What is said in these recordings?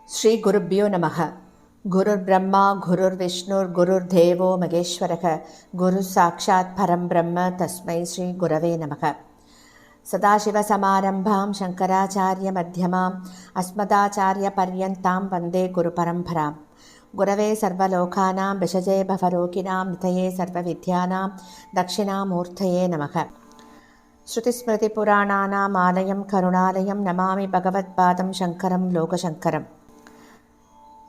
ஸ்ரீ குருப்யோ நமக. குருர் பிரம்மா குருர் விஷ்ணுர் குருர் தேவோ மகேஸ்வரக குரு சாட்சாத் பரம் பிரம்ம தஸ்மை ஸ்ரீ குரவே நமக. சதாசிவசமாரம்பாம் சங்கராச்சாரிய மத்தியமாம் அஸ்மதாச்சாரிய பர்யந்தாம் வந்தே குரு பரம்பராம். குரவே சர்வலோகானாம் விஷஜே பவரோகிணாம் நிதயே சர்வவித்யானாம் தட்சிணாமூர்த்தயே நமக. ஸ்ருதிஸ்மிருதிபுராணானாம் ஆலயம் கருணாலயம் நமாமி பகவத்பாதம் சங்கரம் லோகசங்கரம்.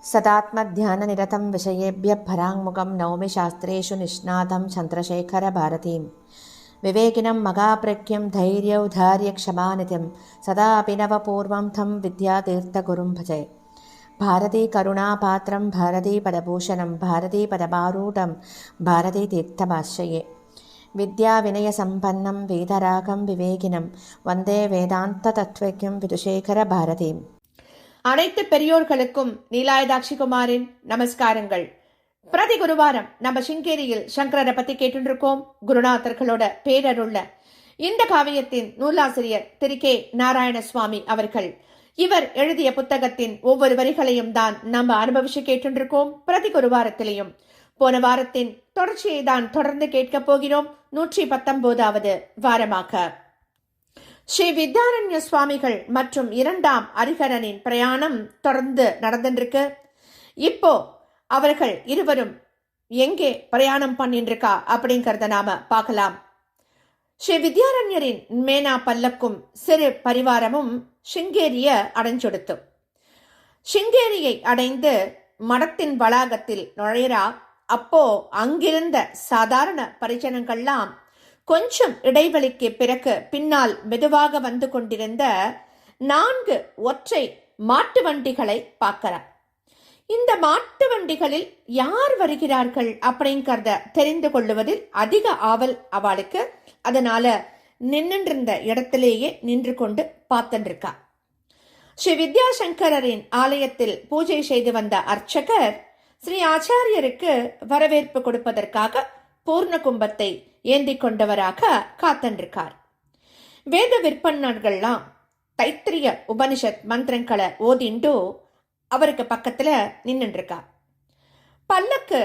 सदात्मध्याननिरतं विषयेभ्यः पराङ्मुखं नौमि शास्त्रेषु निष्णातं चन्द्रशेखरभारतीं. विवेकिनं मगाप्रज्ञं धैर्यौधार्यक्षमानिधिं सदा अभिनवपूर्वं तं विद्यातीर्थगुरुं भजे. भारतीकरुणापात्रं भारतीपदभूषणं भारतीपदमारूढं भारतीतीर्थमाश्रये. विद्याविनयसम्पन्नं वेदरागं विवेकिनं वन्दे वेदान्ततत्त्वज्ञं विदुशेखरभारतीम्. அனைத்து பெரியோர்களுக்கும் நீலாயதாட்சி குமாரின் நமஸ்காரங்கள். பிரதி குருவாரம் நம்ம சிங்கேரியில் சங்கரரை பத்தி கேட்டுருக்கோம். குருநாதர்களோட பேரருள்ள இந்த காவியத்தின் நூலாசிரியர் திரு கே நாராயண சுவாமி அவர்கள். இவர் எழுதிய புத்தகத்தின் ஒவ்வொரு வரிகளையும் தான் நம்ம அனுபவிச்சு கேட்டுருக்கோம். பிரதி குருவாரத்திலையும் போன வாரத்தின் தொடர்ச்சியை தான் தொடர்ந்து கேட்க போகிறோம். 119வது வாரமாக ஸ்ரீ வித்யாரண்ய சுவாமிகள் மற்றும் இரண்டாம் அரிகரனின் பிரயாணம் தொடர்ந்து நடந்துருக்கு. இப்போ அவர்கள் இருவரும் எங்கே பிரயாணம் பண்ணிட்டு இருக்கா அப்படிங்கறத நாம பார்க்கலாம். ஸ்ரீ வித்யாரண்யரின் மேனா பல்லக்கும் சிறு பரிவாரமும் சிங்கேரிய அடைஞ்சொடுத்து. சிங்கேரியை அடைந்து மடத்தின் வளாகத்தில் நுழையரா. அப்போ அங்கிருந்த சாதாரண பரிஜனங்கள்லாம் கொஞ்சம் இடைவெளிக்கு பிறகு பின்னால் மெதுவாக வந்து கொண்டிருந்த 4 ஒற்றை மாட்டு வண்டிகளை பார்க்கிறார். இந்த மாட்டு வண்டிகளில் யார் வருகிறார்கள் அப்படிங்கறத தெரிந்து கொள்ளுவதில் அதிக ஆவல் அவளுக்கு. அதனால நின்றிருந்த இடத்திலேயே நின்று கொண்டு பார்த்துருக்கா. ஸ்ரீ வித்யாசங்கரின் ஆலயத்தில் பூஜை செய்து வந்த அர்ச்சகர் ஸ்ரீ ஆச்சாரியருக்கு வரவேற்பு கொடுப்பதற்காக பூர்ண கும்பத்தை ஏந்தி கொண்டவராக காத்திருக்கார். வேத விற்பனர்கள்லாம் தைத்திரிய உபனிஷத் மந்திரங்களை ஓதிண்டு அவருக்கு பக்கத்துல நின்றுருக்கா. பல்லக்கு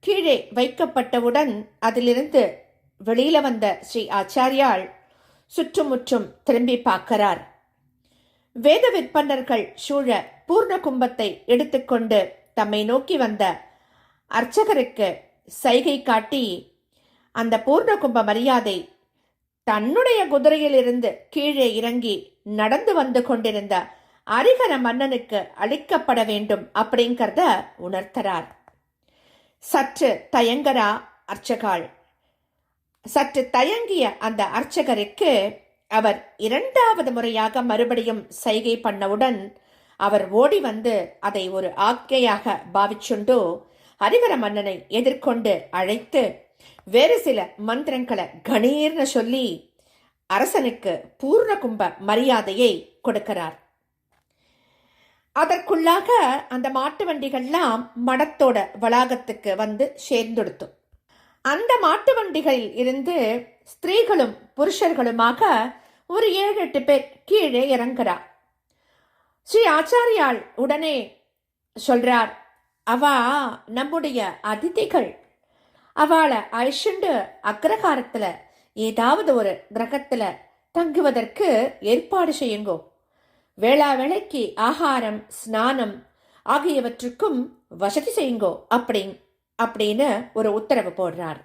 கீழே வைக்கப்பட்டவுடன் அதிலிருந்து வெளியில வந்த ஸ்ரீ ஆச்சாரியால் சுற்றுமுற்றும் திரும்பி பார்க்கிறார். வேத விற்பனர்கள் சூழ பூர்ண கும்பத்தை எடுத்துக்கொண்டு தம்மை நோக்கி வந்த அர்ச்சகருக்கு சைகை காட்டி அந்த பூர்ண கும்ப மரியாதை தன்னுடைய குதிரையில் இருந்து கீழே இறங்கி நடந்து வந்து கொண்டிருந்த அரிகர மன்னனுக்கு அளிக்கப்பட வேண்டும் அப்படிங்கறத உணர்த்தறார். சற்று தயங்கரா அர்ச்சகாள். சற்று தயங்கிய அந்த அர்ச்சகருக்கு அவர் 2வது முறையாக மறுபடியும் சைகை பண்ணவுடன் அவர் ஓடி வந்து அதை ஒரு ஆக்கையாக பாவிச்சுண்டு ஹரிகர மன்னனை எதிர்கொண்டு அழைத்து வேறு சில மந்திரங்களை கணீர்னு சொல்லி அரசனுக்கு பூர்ண கும்ப மரியாதையை கொடுக்கிறார். அதற்குள்ளாக அந்த மாட்டு வண்டிகள்லாம் மடத்தோட வளாகத்துக்கு வந்து சேர்ந்தெடுத்து அந்த மாட்டு வண்டிகளில் இருந்து ஸ்திரீகளும் புருஷர்களுமாக ஒரு 7-8 பேர் கீழே இறங்குறார். ஸ்ரீ ஆச்சாரியால் உடனே சொல்றார், அவா நம்முடைய அதிதிகள். அவளை அழிச்சுண்டு அக்ரஹாரத்துல ஏதாவது ஒரு கிரகத்துல தங்குவதற்கு ஏற்பாடு செய்யுங்கோ. வேளா வேளைக்கு ஆகாரம் ஸ்நானம் ஆகியவற்றுக்கும் வசதி செய்யுங்கோ அப்படின்னு ஒரு உத்தரவு போடுறார்.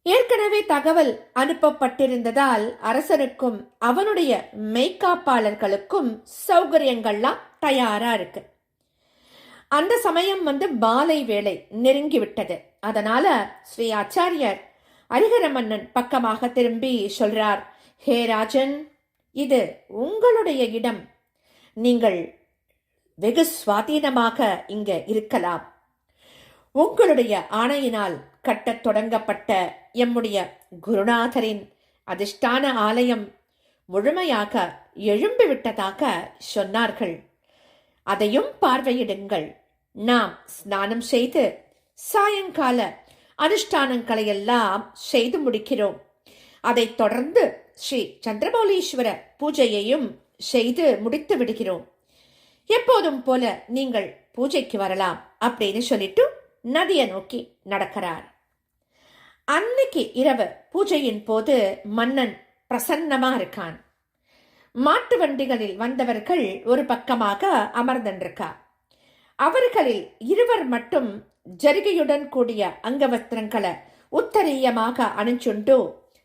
ஏற்கனவே தகவல் அனுப்பப்பட்டிருந்ததால் அரசனுக்கும் அவனுடைய மெய்காப்பாளர்களுக்கும் சௌகரியங்கள்லாம் தயாரா இருக்கு. அந்த சமயம் மாலை வேளை நெருங்கி விட்டது. அதனால ஸ்ரீ ஆச்சாரியர் அரிகர மன்னன் பக்கமாக திரும்பி சொல்றார், ஹே ராஜன், இது உங்களுடைய இடம். நீங்கள் வெகு சுவாதீனமாக இங்க இருக்கலாம். உங்களுடைய ஆணையினால் கட்டத் தொடங்கப்பட்ட எம்முடைய குருநாதரின் அதிஷ்டான ஆலயம் முழுமையாக எழும்பிவிட்டதாக சொன்னார்கள். அதையும் பார்வையிடுங்கள். நாம் ஸ்நானம் செய்து சாயங்கால அனுஷ்டானங்களை எல்லாம் செய்து முடிக்கிறோம். அதைத் தொடர்ந்து ஸ்ரீ சந்திரமௌலீஸ்வர பூஜையையும் செய்து முடித்து விடுகிறோம். எப்போதும் போல நீங்கள் பூஜைக்கு வரலாம் அப்படின்னு சொல்லிட்டு நதியை நோக்கி நடக்கிறார். அன்னைக்கு இரவு பூஜையின் போது மன்னன் பிரசன்னமா இருக்கான். மாட்டு வண்டிகளில் வந்தவர்கள் ஒரு பக்கமாக அமர்ந்திருக்கா. அவர்களில் இருவர் மட்டும் ஜரிகையுடன் கூடிய அங்கவஸ்திரங்களை உத்தரீயமாக அணிஞ்சுண்டு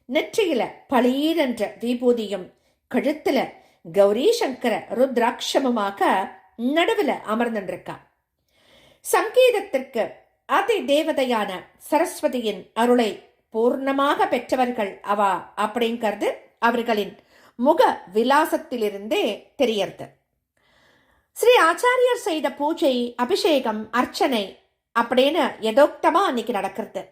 நெற்றியில பளீரென்ற விபூதியும் கழுத்துல கௌரி சங்கர ருத்ராட்சமுமாக நடுவில் அமர்ந்திருக்கா. சங்கீதத்திற்கு அதி தேவதையான சரஸ்வதியின் அருளை பூர்ணமாக பெற்றவர்கள் அவா அப்படிங்கிறது அவர்களின் முக விலாசத்திலிருந்தே தெரியறது. ஸ்ரீ ஆச்சாரியர் செய்த பூஜை, அபிஷேகம், அர்ச்சனை அப்படின்னு யதோக்தமா அன்னைக்கு நடக்கிறது.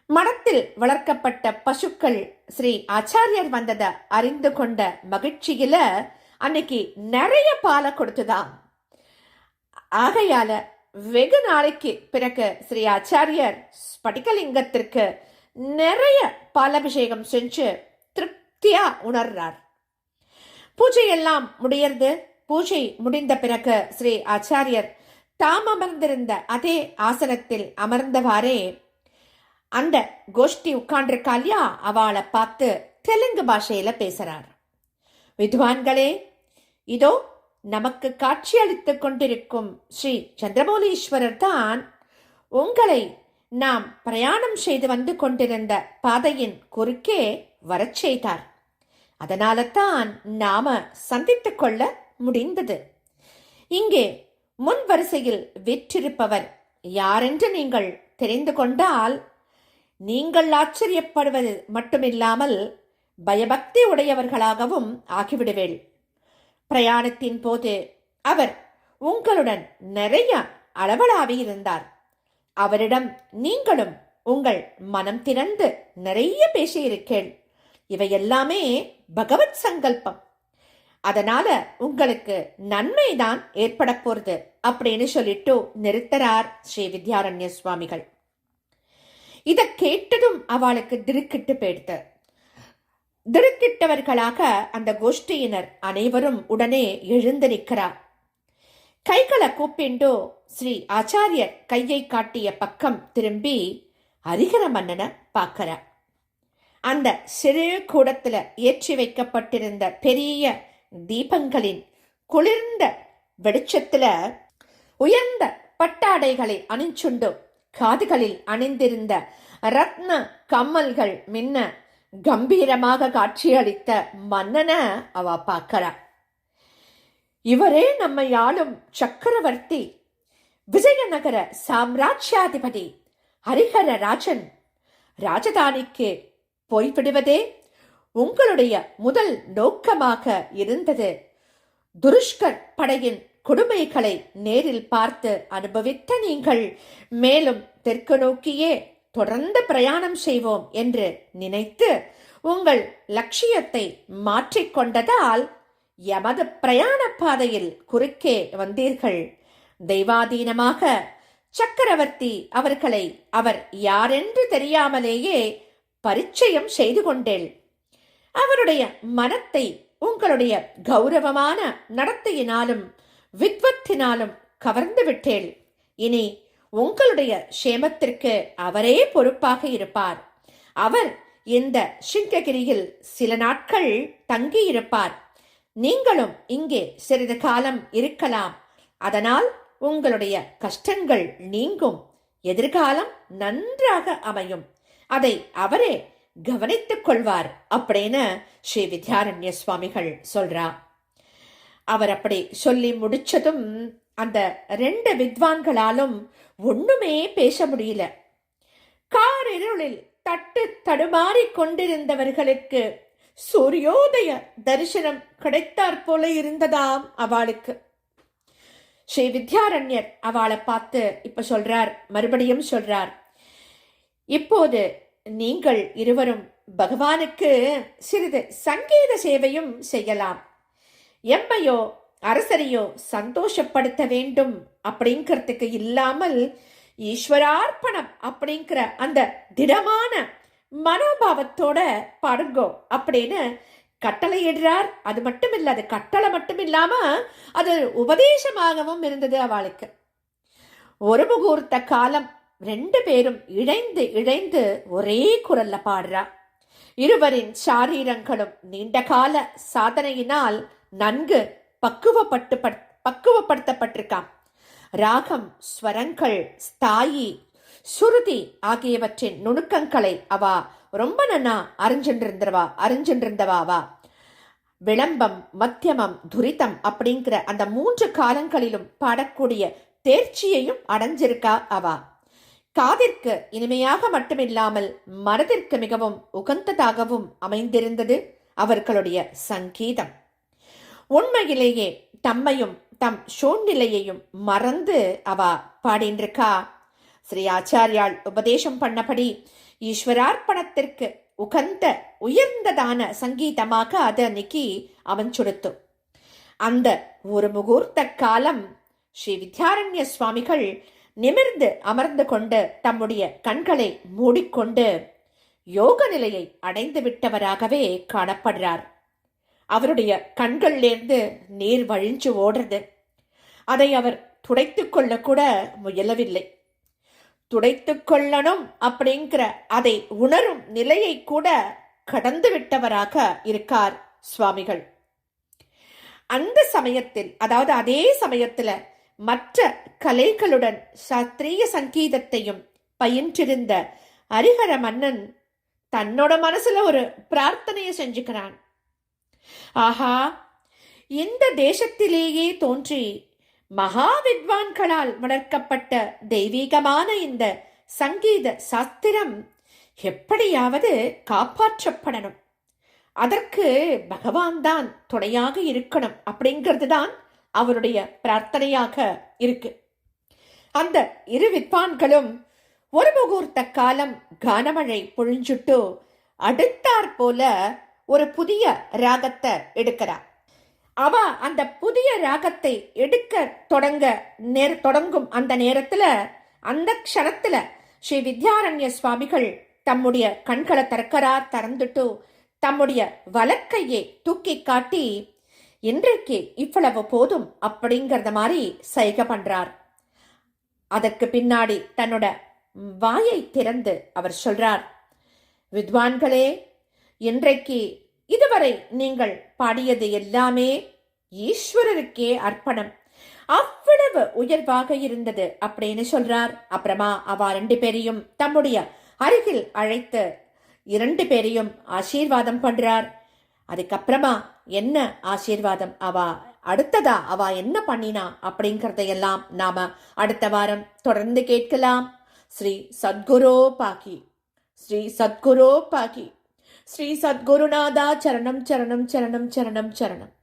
மடத்தில் வளர்க்கப்பட்ட பசுக்கள் ஸ்ரீ ஆச்சாரியர் வந்ததை அறிந்து கொண்ட மகிழ்ச்சியில அன்னைக்கு நிறைய பாலை கொடுத்துதான். ஆகையால வெகு நாளைக்கு பிறகு ஸ்ரீ ஆச்சாரியர் ஸ்படிகலிங்கத்திற்கு நிறைய பாலபிஷேகம் செஞ்சு திருப்தியா உணர்றார். பூஜையெல்லாம் முடியறது. பூஜை முடிந்த பிறகு ஸ்ரீ ஆச்சாரியர் தாம் அமர்ந்திருந்த அதே ஆசனத்தில் அமர்ந்தவாறே அந்த கோஷ்டி உட்கார்ந்திருக்கா இல்லையா, அவளை பார்த்து தெலுங்கு பாஷையில பேசுறார். வித்வான்களே, இதோ நமக்கு காட்சி அளித்துக் கொண்டிருக்கும் ஸ்ரீ சந்திரமௌலீஸ்வரர் தான் உங்களை நாம் பிரயாணம் செய்து வந்து கொண்டிருந்த பாதையின் குறுக்கே வரச் செய்தார். அதனால தான் நாம சந்தித்துக் கொள்ள முடிந்தது. இங்கே முன் வரிசையில் வீற்றிருப்பவர் யாரென்று நீங்கள் தெரிந்து கொண்டால் நீங்கள் ஆச்சரியப்படுவது மட்டுமில்லாமல் பயபக்தி உடையவர்களாகவும் ஆகிவிடுவேள். பிரயாணத்தின் போது அவர் உங்களுடன் நிறைய அளவலாவி இருந்தார். அவரிடம் நீங்களும் உங்கள் மனம் திறந்து நிறைய பேசியிருக்கேள். இவையெல்லாமே பகவத் சங்கல்பம். அதனால உங்களுக்கு நன்மைதான் ஏற்பட போறது அப்படின்னு சொல்லிட்டு நிறுத்தறார் ஸ்ரீ வித்யாரண்ய சுவாமிகள். இத கேட்டதும் அவளுக்கு திடுக்கிட்டு போயிடுத்து. திடுக்கிட்டவர்களாக அந்த கோஷ்டியினர் அனைவரும் உடனே எழுந்து நிற்கிறார். கைகளை கூப்பிண்டோ ஸ்ரீ ஆச்சாரியர் கையை காட்டிய பக்கம் திரும்பி ஹரிஹர மன்னனை பார்க்கிறார். அந்த சிறு கூடத்துல ஏற்றி வைக்கப்பட்டிருந்த பெரிய தீபங்களின் குளிர்ந்த வெளிச்சத்துல உயர்ந்த பட்டாடைகளை அணிஞ்சுண்டு காதுகளில் அணிந்திருந்த ரத்ன கம்மல்கள் மின்ன கம்பீரமாக காட்சியளித்த மன்னனை அவ பார்க்கிறா. இவரே நம்மை ஆளும் சக்கரவர்த்தி, விஜயநகர சாம்ராஜ்யாதிபதி ஹரிஹர ராஜன். ராஜதானிக்கு போய்விடுவதே உங்களுடைய முதல் நோக்கமாக இருந்தது. துருஷ்கர் படையின் கொடுமைகளை நேரில் பார்த்து அனுபவித்த நீங்கள் மேலும் தெற்கு நோக்கியே தொடர்ந்து பிரயாணம் செய்வோம் என்று நினைத்து உங்கள் லட்சியத்தை மாற்றிக்கொண்டதால் எமது பிரயாண பாதையில் குறுக்கே வந்தீர்கள். தெய்வாதீனமாக சக்கரவர்த்தி அவர்களை அவர் யாரென்று தெரியாமலேயே பரிச்சயம் செய்து கொண்டேள். அவருடைய மனத்தை உங்களுடைய கௌரவமான நடத்தையினாலும் வித்வத்தினாலும் கவர்ந்து விட்டேள். இனி உங்களுடைய சேமத்திற்கு அவரே பொறுப்பாக இருப்பார். அவர் இந்த சிங்ககிரியில் சில நாட்கள் தங்கியிருப்பார். நீங்களும் இங்கே சிறிது காலம் இருக்கலாம். அதனால் உங்களுடைய கஷ்டங்கள் நீங்கும். எதிர்காலம் நன்றாக அமையும். அதை அவரே கவனித்துக் கொள்வார் அப்படின்னு ஸ்ரீ வித்யாரண்ய சுவாமிகள் சொல்றா. அவர் அப்படி சொல்லி முடிச்சதும் அந்த 2 வித்வான்களாலும் ஒண்ணுமே பேச முடியல. காரிருளில் தட்டு தடுமாறி கொண்டிருந்தவர்களுக்கு சூரியோதய தரிசனம் கிடைத்தாற் போல இருந்ததாம் அவளுக்கு. ஸ்ரீ வித்யாரண்யர் அவளை பார்த்து இப்ப சொல்றார், மறுபடியும் சொல்றார், இப்போது நீங்கள் இருவரும் பகவானுக்கு சிறிது சங்கீத சேவையும் செய்யலாம். எம்மையோ அரசரையோ சந்தோஷப்படுத்த வேண்டும் அப்படிங்கிறதுக்கு இல்லாமல் ஈஸ்வரார்ப்பணம் அப்படிங்கிற அந்த திடமான மனோபாவத்தோட பாடுங்கோ அப்படின்னு கட்டளையிடுறார். அது மட்டும் இல்ல, அது கட்டளை மட்டும் இல்லாம அது உபதேசமாகவும் இருந்தது அவளுக்கு. ஒரு முகூர்த்த காலம் 2 பேரும் இழைந்து இழைந்து ஒரே குரல்ல பாடுறா. இருவரின் சாரீரங்களும் நீண்ட கால சாதனையினால் நன்கு பக்குவப்படுத்தப்பட்டிருக்காம். ராகம், ஸ்வரங்கள், ஸ்தாயி, சுருதி ஆகியவற்றின் நுணுக்கங்களை அவ ரொம்ப நன்னா அறிஞ்சின்றிருந்தவாவா. விளம்பம், மத்தியமம், துரிதம் அப்படிங்கிற அந்த 3 காலங்களிலும் பாடக்கூடிய தேர்ச்சியையும் அடைஞ்சிருக்கா அவ. காதிற்கு இனிமையாக மட்டுமில்லாமல் மனதிற்கு மிகவும் உகந்ததாகவும் அமைந்திருந்தது அவர்களுடைய சங்கீதம். உண்மையிலேயே தம்மையும் தம் சூழ்நிலையையும் மறந்து அவ பாடின்றிருக்கா. ஸ்ரீ ஆச்சாரியால் உபதேசம் பண்ணபடி ஈஸ்வரார்ப்பணத்திற்கு உகந்த உயர்ந்ததான சங்கீதமாக அது அன்னைக்கு அமைஞ்சுடுத்து. அந்த ஒரு முகூர்த்த காலம் ஸ்ரீ வித்யாரண்ய சுவாமிகள் நிமிர்ந்து அமர்ந்து கொண்டு தம்முடைய கண்களை மூடிக்கொண்டு யோக நிலையை அடைந்து விட்டவராகவே காணப்படுறார். அவருடைய கண்களிலிருந்து நீர் வழிஞ்சு ஓடுறது. அதை அவர் துடைத்துக் கொள்ள கூட முயலவில்லை. துடைத்துக் கொள்ளணும் அப்படிங்கிற அதை உணரும் நிலையை கூட கடந்து விட்டவராக இருக்கார் சுவாமிகள். அந்த சமயத்தில், அதாவது அதே சமயத்துல மற்ற கலைகளுடன் சாஸ்திரிய சங்கீதத்தையும் பயின்றிருந்த ஹரிஹர மன்னன் தன்னோட மனசுல ஒரு பிரார்த்தனையை செஞ்சுக்கிறான். ஆஹா, இந்த தேசத்திலேயே தோன்றி மகா வித்வான்களால் வளர்க்கப்பட்ட தெய்வீகமான இந்த சங்கீத சாஸ்திரம் எப்படியாவது காப்பாற்றப்படணும். அதற்கு பகவான் தான் துணையாக இருக்கணும் அப்படிங்கிறது தான் அவருடைய பிரார்த்தனையாக இருக்கு. அந்த 2 வித்வான்களும் ஒரு முகூர்த்த காலம் கானமழை பொழிஞ்சுட்டு அடுத்தாற் போல ஒரு புதிய ராகத்தை எடுக்கிறார். அவ அந்த புதிய ராகத்தை எடுக்க தொடங்கும் அந்த நேரத்துல, அந்த க்ஷணத்துல ஸ்ரீ வித்யாரண்ய சுவாமிகள் தம்முடைய கண்களை திறந்துட்டு தம்முடைய வலக்கையை தூக்கி காட்டி இன்றைக்கு இவ்வளவு போதும் அப்படிங்கறத மாதிரி சைகை பண்றார். அதற்கு பின்னாடி தன்னோட வாயை திறந்து அவர் சொல்றார், வித்வான்களே, இன்றைக்கு இதுவரை நீங்கள் பாடியது எல்லாமே ஈஸ்வரருக்கே அர்ப்பணம், அவ்வளவு உயர்வாக இருந்தது அப்படின்னு சொல்றார். அப்புறமா அவ 2 பேரையும் தம்முடைய அருகில் அழைத்து 2 பேரையும் ஆசீர்வாதம் பண்றார். அதுக்கப்புறமா என்ன ஆசீர்வாதம், அடுத்ததா அவ என்ன பண்ணினா அப்படிங்கறதையெல்லாம் நாம அடுத்த வாரம் தொடர்ந்து கேட்கலாம். ஸ்ரீ சத்குரோ பாகி, ஸ்ரீ சத்குரோ பாகி, ஸ்ரீ சத்குருநாதா சரணம் சரணம் சரணம் சரணம் சரணம்.